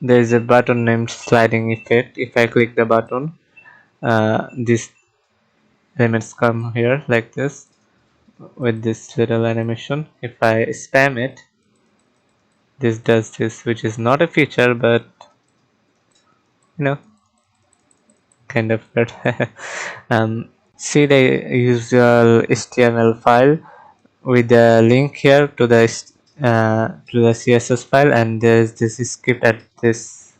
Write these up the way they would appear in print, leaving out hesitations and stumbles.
there is a button named sliding effect. If I click the button, these elements come here like this with this little animation. If I spam it, this does this, which is not a feature, but you know, kind of weird. See the usual HTML file with a link here to the CSS file, and there is this script at this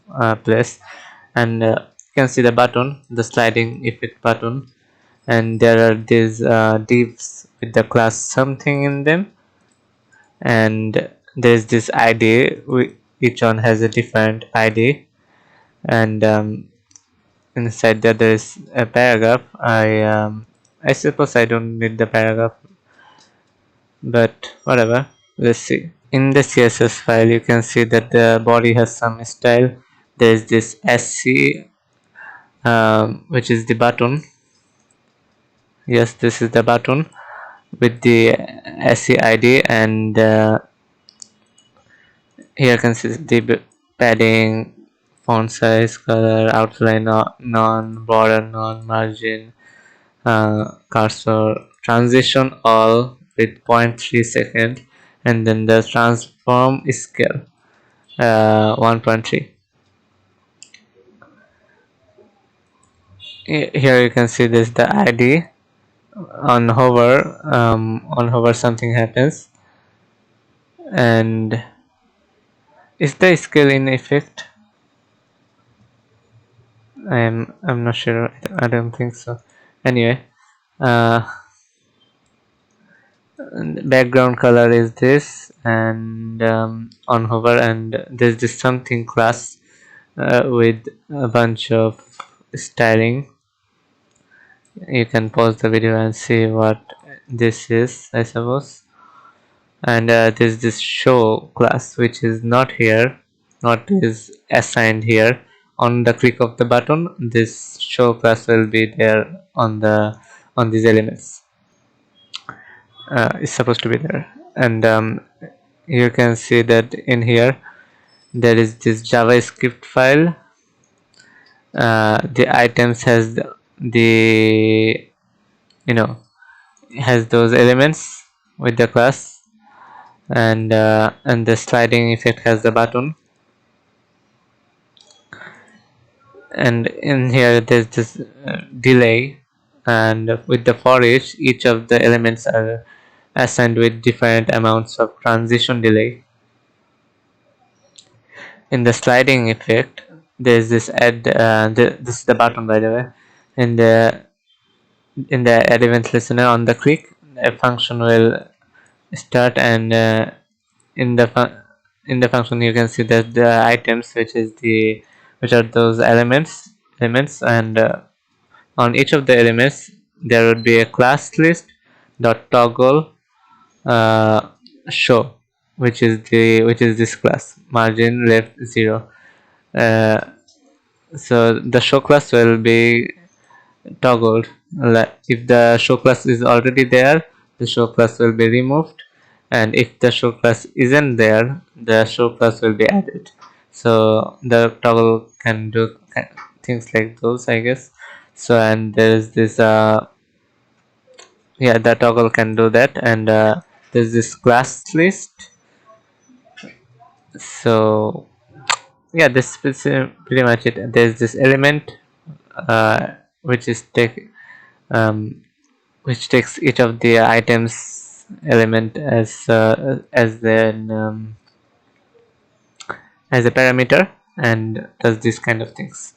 place, and you can see the button, the sliding effect button, and there are these divs with the class something in them, and there's this ID. Each one has a different ID, and inside that there is a paragraph. I suppose I don't need the paragraph, but whatever. Let's see. In the CSS file, you can see that the body has some style. There is this SC, which is the button. Yes, this is the button with the SC ID, and here you can see the padding, font size, color, outline, non border, non margin, cursor, transition all with 0.3 second, and then the transform scale 1.3. Here you can see this the ID. On hover something happens, and is the scale in effect? I'm not sure. I don't think so. Anyway, uh, background color is this, and on hover, and there's this something class with a bunch of styling. You can pause the video and see what this is, I suppose. And there's this show class which is not here, not is assigned here. On the click of the button, this show class will be there on these elements. It's supposed to be there, and you can see that in here there is this JavaScript file. The items has the you know has those elements with the class, and the sliding effect has the button, and in here there's this delay, and with the for each of the elements are assigned with different amounts of transition delay. In the sliding effect, there's this add this is the button, by the way. In the add event listener, on the click, a function will start, and in the function you can see that the items, which are those elements, and on each of the elements there would be a class list dot toggle show, which is this class margin left 0. uh, so the show class will be toggled. If the show class is already there, the show class will be removed, and if the show class isn't there, the show class will be added. So the toggle can do things like those, I guess. So, and there's this yeah, the toggle can do that, and there's this class list. So yeah, this is pretty much it. There's this element which is um, which takes each of the items element as a parameter, and does these kind of things.